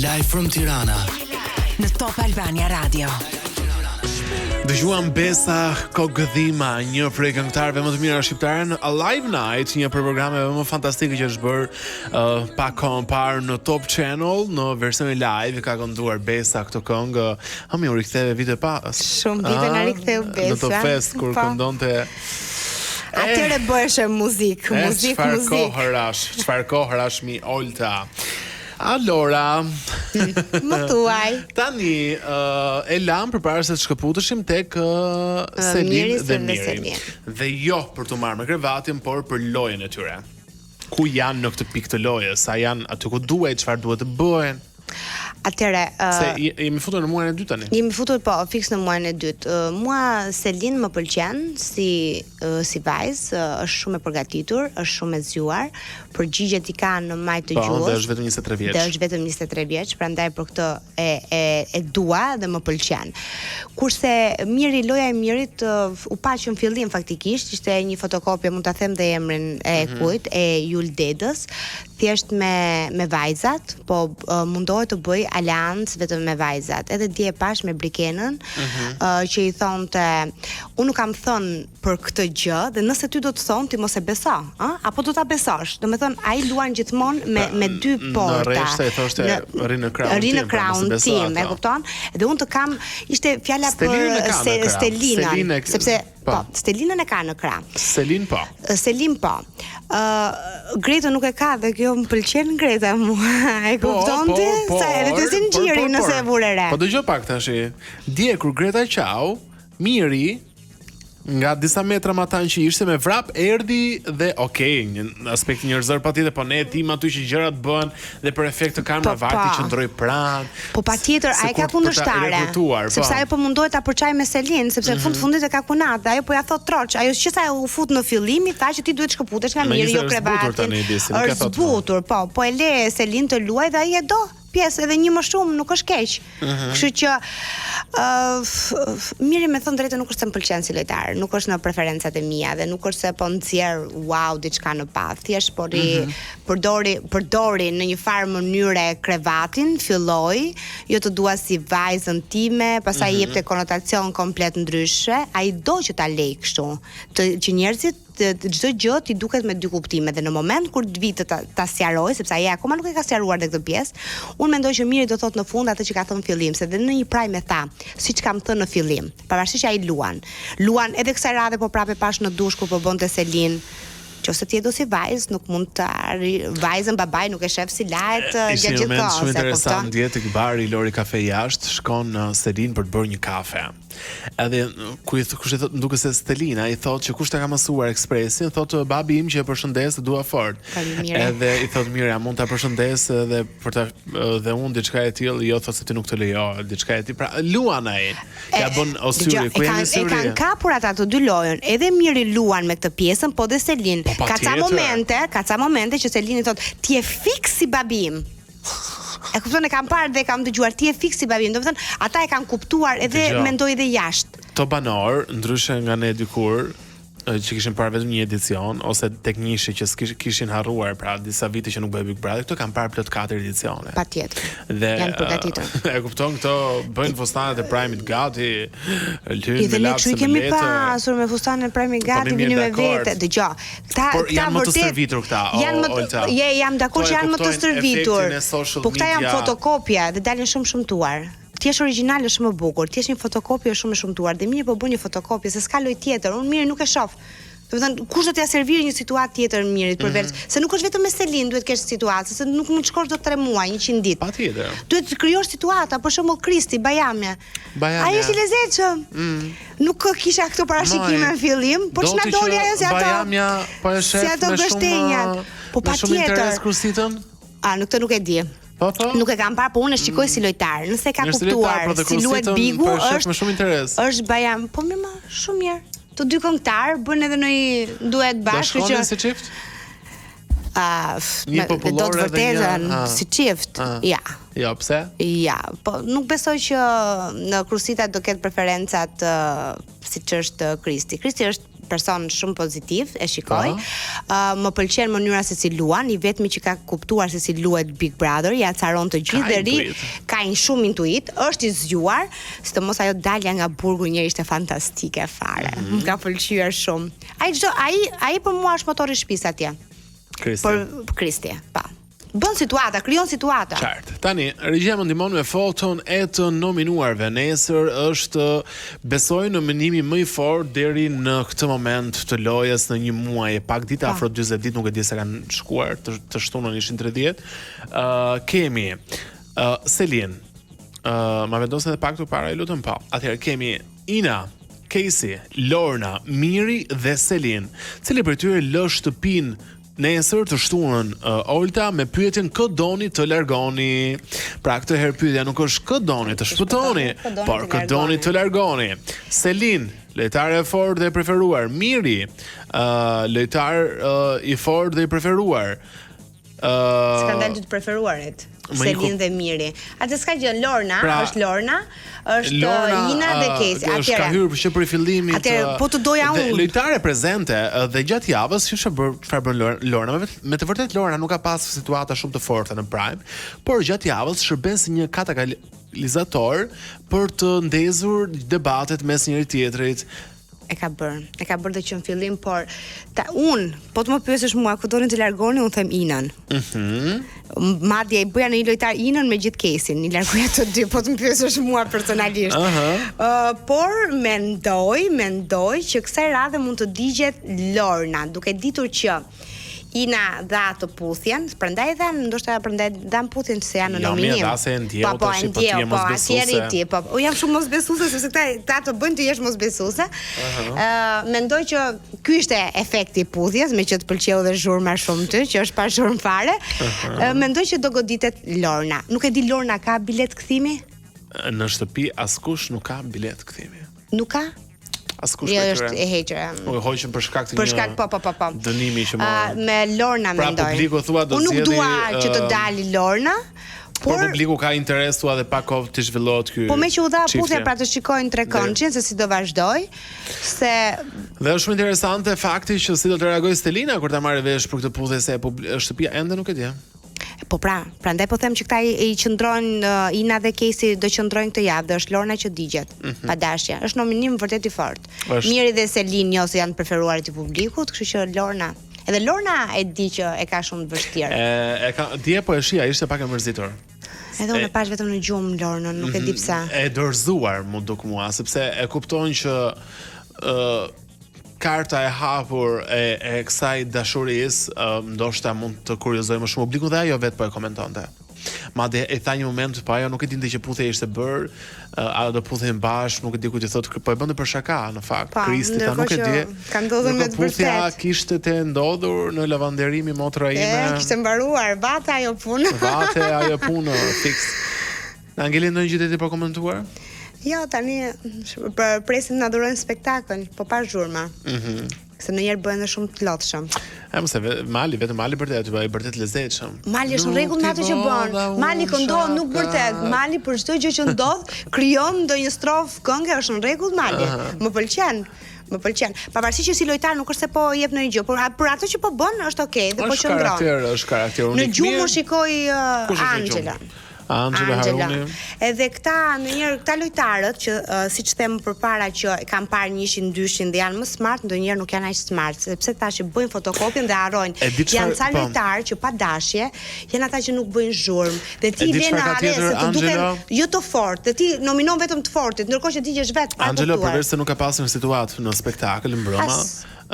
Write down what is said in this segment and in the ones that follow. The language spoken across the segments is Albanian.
Live from Tirana në Top Albania Radio. Dëgjuam Besa Kogëdhima, një prej këngëtarëve më të mirë shqiptare në Alive Night, një prej programeve më fantastike që është bërë pak kohë parë në Top Channel, në versionin live, ka kënduar Besa këtë këngë. Mi u riktheve vite pas. Shumë vite na riktheu Besa. Në Top Fest kur këndonte. Atyre bëheshe muzik. Çfarë kohërash mi Olta. Allora, më thuaj. Tani e lam përpara se të shkëputeshim tek Selin dhe Miri. Dhe jo për të marrë me krevatin, por për lojën e tyre. Ku janë në këtë pikë të lojës? Sa janë aty ku duhet, çfarë duhet të bëhen? Atëre, se jemi futur në muajin e dytë tani. Jemi futur fiks në muajin e dytë. Mua Selin më pëlqen si vajzë, është shumë e përgatitur, është shumë e zgjuar, përgjigjet i ka në majtë të gjuhës. Dhe është vetëm 23 vjeç. Dhe është vetëm 23 vjeç, prandaj për këtë e dua dhe më pëlqen. Kurse loja e Mirit u pa që në fillim faktikisht ishte një fotokopje, mund ta them dhe emrin e kujt, e Jul Dedës, thjesht me vajzat, po mundohet të bëj aleancë vetëm me vajzat. Edhe dje pash me Brikenën, që i thonte, unë nuk kam thënë për këtë gjë, dhe nëse ty do të thonë, ti mos e beso, apo do ta besosh. Do me thonë, ai luan gjithmonë me dy porta. Në rreshte e thoshte ri në kraun tim, e kupton? Dhe unë të kam, ishte fjala për Stelinën, sepse Stelinën e ka në krah. Selin po. Greta nuk e ka dhe kjo më pëlqen Greta mua. E kupton ti? Sa edhe të zinxhiri nëse e vure re. Po dëgjoj pak tash. Dje kur Greta qau, Miri nga disa metra më tan që ishte me vrap erdhi dhe një aspekt njerëzor patjetër, po ne e dim aty që gjërat bëhen dhe për efekt të kamera vajti që ndroi pranë. Po patjetër ai ka kundërshtare. Sepse ajo po mundohet ta përçaj me Selin, sepse në fundit e ka kunat, ajo po ja thot troç, ajo që sa u fut në fillim i tha që ti duhet shkëputesh nga Miri jo krevatin. Është zbutur, po e le Selin të luaj dhe ai e do. Pjesë edhe një më shumë nuk është keq. Kështu që Miri me thënë drejtë nuk është se më pëlqen si lojtar, nuk është në preferencat e mia dhe nuk është se po nxjerr diçka në pa. Thjesht përdori në një farë mënyre krevatin, filloi, jo të dua si vajzën time, pastaj jepte konotacion komplet ndryshe, ai do që ta lej kështu, që njerëzit çdo gjë ti duket me dy kuptime dhe në moment kur të vitë ta sqaroj, sepse ai akoma nuk e ka sqaruar këtë pjesë, unë mendoj që Miri do thotë në fund atë që ka thënë në fillim, se dhe në një prajme tha, siç kam thënë në fillim, pavarësisht që ai luan edhe kësaj radhe po prapë pash në dush kur po bënte Selin. Qose ti do si vajzë, nuk mund të vajzën babai nuk e shef si lajt gjatë gjithë kohës. Shumë interesant dje tek bari Lori Kafe jashtë, shkon Selin për të bërë një kafe. Edhe kush e thot, duke se Stelina i thot që kush ta ka mësuar ekspresin, thot babi im që e përshëndes dua fort. Edhe i thot Mira, mund ta përshëndes edhe për ta dhe unë diçka e tillë, jo thot se ti nuk të lejo, diçka e tillë. Pra luan ai. Ja bën osyri, ku janë syri. E kanë kapur ata të dy lojën. Edhe Miri luan me këtë pjesën, po dhe Selin. Ka ca momente që Selini thot ti je fiks si babim. E kupton, e kam parë dhe kam dëgjuar ti je fiks si babim. Do të thënë, ata e kanë kuptuar edhe mendoj dhe jashtë. To banor, ndryshe nga ne dikur që kishin parë vetëm një edicion ose tek njëshi që kishin harruar pra disa vite që nuk bëhej Big Brother, këto kanë parë plot 4 edicione. Patjetër. Dhe janë përgatitur. E kupton, këto bëjnë fustanet e Prime-it gati, lënë me lapse me kemi pasur me fustanet e Prime-it gati, vini me vete. Dëgjoj, këta janë më të stërvitur këta. Jam dakord që janë më të stërvitur. Po këta janë fotokopja dhe dalin shumë tuar. Ti je origjinal është më bukur, ti je një fotokopje shumë e shëmtuar dhe Miri po bën një fotokopje se s'ka lojë tjetër. Unë Miri nuk e shoh. Do të thënë, kush do t'ia serviri një situatë tjetër Mirit përveç se nuk është vetëm me Selin duhet të kesh situatë, se nuk mund të shkosh dot 3 muaj, 100 ditë. Patjetër. Duhet të krijosh situata, për shembull Kristi Bajamja. Ai është i lezetshëm. Nuk kisha këto parashikime në fillim, por ç'na doli ajo si ato. Bajamja po e shef me shumë. Po patjetër. Nuk të nuk e di. Nuk e kam parë, po unë e shikoj si lojtar. Nëse ka kuptuar si luhet Bigu, është me shumë interes. Është Bajam, po më shumë mirë. Të dy këngëtar bën edhe në një duet bashkë që si çift? Një popullore dhe një si çift. Ja. Jo, pse? Ja, po nuk besoj që në Krusita do ketë preferencat siç është Kristi. Kristi është person shumë pozitiv, e shikoj. Më pëlqen mënyra se si luan, i vetmi që ka kuptuar se si luhet Big Brother, ja caron të gjithë dhe ri, ka një shumë intuit, është i zgjuar, sidomos ajo dalja nga burgu njëri ishte fantastike fare. Më ka pëlqyer shumë. Ai për mua është motori i shtëpisë atje. Kristi, pa. Bën situata, krijon situata. Qartë. Tani, regjia më ndihmon me foton e të nominuarve. Nesër është besoj nominimi më i fortë deri në këtë moment të lojës në një muaj e pak ditë, afro 40 ditë, nuk e di se kanë shkuar, të shtunën ishin 30. Kemi Selin. Ma vendosën edhe pak të para, lutem pa. Atëherë kemi Ina, Casey, Lorna, Miri dhe Selin. Cili për tyre lë shtëpinë nesër të shtunën Olta me pyetjen kë doni të largoni. Pra këtë herë pyetja nuk është kë doni të shpëtoni, por kë doni të largoni. Selin, lojtare e fortë dhe e preferuar. Miri, lojtar i fortë dhe i preferuar. Skandal të preferuarit. Selin dhe Miri. Atë s'ka gjë, Lorna, është Lorna, është Ina dhe Casey. Është ka hyrë që për fillimit. Atëherë po të doja unë. Lojtare prezente dhe gjatë javës çfarë bën Lorna? Me të vërtetë Lorna nuk ka pas situata shumë të forta në Prime, por gjatë javës shërben si një katalizator për të ndezur debatet mes njëri tjetrit. E ka bërë dhe që në fillim, por po të më pyesësh mua ku donin të largoni, unë them Inën. Madje i bëja në një lojtar Inën me gjithë Casey, i largoja të dy, po të më pyesësh mua personalisht. Por mendoj që kësaj radhe mund të digjet Lorna, duke ditur që Ina dha të puthjen, prandaj ndoshta dhan puthjen se janë në nominim. Po jam shumë mosbesuese sepse këta të bëjnë të jesh mosbesuese. Mendoj që ky ishte efekti i puthjes, me që të pëlqeu dhe zhurma shumë ty, që është pa zhurmë fare. Mendoj që do goditet Lorna. Nuk e di Lorna ka bilet kthimi? Në shtëpi askush nuk ka bilet kthimi. Nuk ka? Askush është e hequra. U hoqën për shkak të një dënimi që me Lorna mendoj. Pra publiku thua do zgjidhni. Unë nuk dua që të dali Lorna, por publiku ka interes thua dhe pak kohë të zhvillohet ky. Po me që u dha puthja pra të shikojnë trekëndshin se si do vazhdoj, se dhe është shumë interesante fakti që si do të reagojë Stelina kur ta marrë vesh për këtë puthje se shtëpia ende nuk e di. Po prandaj po them që këta i qëndrojnë, Ina dhe Casey do qëndrojnë këtë javë, dhe është Lorna që digjet, pa dashje. Është nominim vërtet i fortë. Miri dhe Selin se janë preferuarit i publikut, kështu që Lorna. Edhe Lorna e di që e ka shumë të vështirë. Dje po e shija, ishte pak e mërzitur. Edhe unë e pash vetëm në gjumë Lorna, nuk e di pse. E dorëzuar mu duk mua, sepse e kupton që karta e hapur e kësaj dashurisë ndoshta mund të kuriozojë më shumë publikun dhe ajo vetë po e komentonte. Madje e tha një moment, po ajo nuk e dinte që puthja ishte bërë, ajo do puthejnë bashkë, nuk e di ku ti thotë, po e bënte për shaka në fakt. Kristi ta nuk e di. Ka ndodhur me të vërtetë. Puthja kishte të ndodhur në lavanderimi motra ime. Kishte mbaruar, vate ajo punë. Vate ajo punë fiks. Na ngelin ndonjë gjë tjetër për komentuar? Jo, tani presim na durojnë spektakël, po pa zhurma. Se ndonjëherë bëhen edhe shumë të lodhshëm. Mëse vetëm Mali vërtet bëj vërtet lezetshëm. Mali është në rregull me atë që bën. Mali këndon nuk vërtet. Mali për çdo gjë që ndodh, krijon ndonjë strofë këngë, është në rregull Mali. Më pëlqen. Pavarësisht që si lojtar nuk është se po jep ndonjë gjë, por për atë që po bën është okay dhe po qëndron. Është karakter unik. Në gjumë shikoj Angela Haruni. Edhe këta ndonjëherë këta lojtarët që siç them përpara që kanë parë njëshin dyshin dhe janë më smart, ndonjëherë nuk janë aq smart, sepse tash bëjnë fotokopjen dhe harrojnë. Janë ca lojtarë që pa dashje janë ata që nuk bëjnë zhurmë. Dhe ti vjen në arrestë se të duken jo të fortë, dhe ti nominon vetëm të fortit, ndërkohë që digjesh vetë pa kuptuar. Angela përveç se nuk ka pasur një situatë në spektakël mbrëma.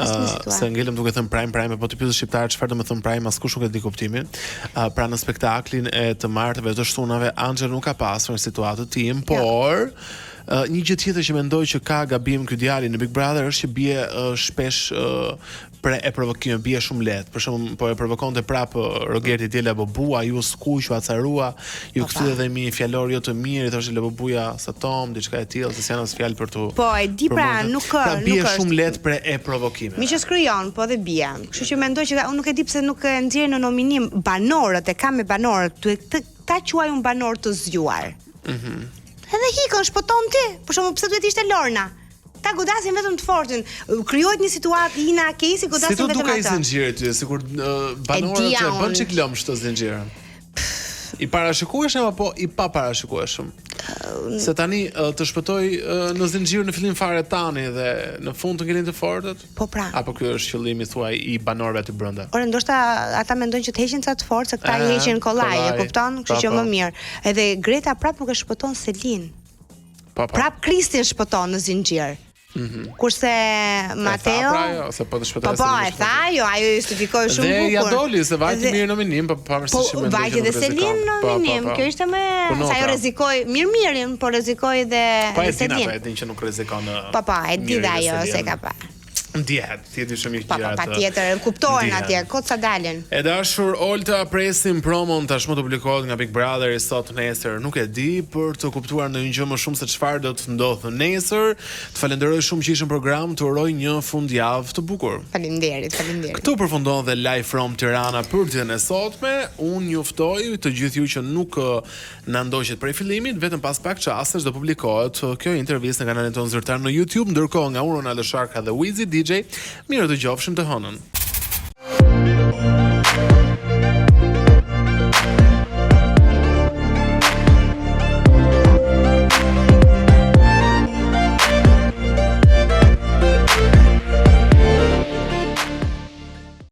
Se ngelëm duke thënë prime, po të pyetësh shqiptarët çfarë do të thonë prime, askush nuk e di kuptimin. Pra në spektaklin e të martëve të shtunave, Angela nuk ka pasur një situatë të tim, por një gjë tjetër që mendoj që ka gabim ky djali në Big Brother është që bie shpesh e provokime, bie shumë lehtë. Për shembull, po e provokonte prapë Rogerti Dela Bobua, ju skuq, u acarua, ju kthye edhe mi fjalor jo të mirë, thoshte Le Bobuja sa tom, diçka e tillë, se janë as fjalë për tu. Po e di pra, nuk bie shumë lehtë për e provokime. Mi që krijon, po dhe bie. Kështu që mendoj që unë nuk e di pse nuk e nxjerrin në nominim banorët, e kam me banorët, ta quaj un banor të zgjuar. Edhe hikën shpoton ti. Për shembull, pse duhet ishte Lorna? ta godasin vetëm të fortin. Krijohet një situatë Ina Kesi godasin vetëm Si ata. të duka i zinxhiri ty, sikur banorët e bën çik lëmsh të zinxhirë. I parashikueshëm apo i paparashikueshëm? Se tani të shpëtoj në zinxhir në fillim fare tani dhe në fund të ngelin të fortët? Po pra. Apo ky është qëllimi thuaj i banorëve të brenda? Ore, ndoshta ata mendojnë që të heqin ca të fortë, se këta i heqin kollaj, e kupton? Kështu që më mirë. Edhe Greta prap nuk e shpëton Selin. Prap Kristin shpëton në zinxhir. Kurse Mateo ose po të shpëtoj. Po, e tha ajo justifikoi shumë bukur. Dhe ja doli se vajti mirë nominim, pavarësisht se mendoj. Po vajti dhe Selin nominim, kjo ishte më sa ajo rrezikoi mirë, po rrezikoi dhe Selin. Po e din që nuk rrezikon. Po, e di dhe ajo se ka pa. Ndjehet, ti shumë gjëra. Patjetër, kuptohen atje, kot sa dalin. E dashur Olta, presim promon tashmë të publikohet nga Big Brother sot nesër. Nuk e di për të kuptuar ndonjë gjë më shumë se çfarë do të ndodhë nesër. Të falenderoj shumë që ishin në program, të uroj një fundjavë të bukur. Faleminderit. Këtu përfundon dhe Live from Tirana për ditën e sotme. Unë juftoj të gjithë ju që nuk na ndoqët prej fillimit, vetëm pas pak çastesh do publikohet kjo intervistë në kanalin tonë zyrtar në YouTube, ndërkohë nga Urona Lësharka dhe Wizi DJ, mirë të gjofshim të hënën.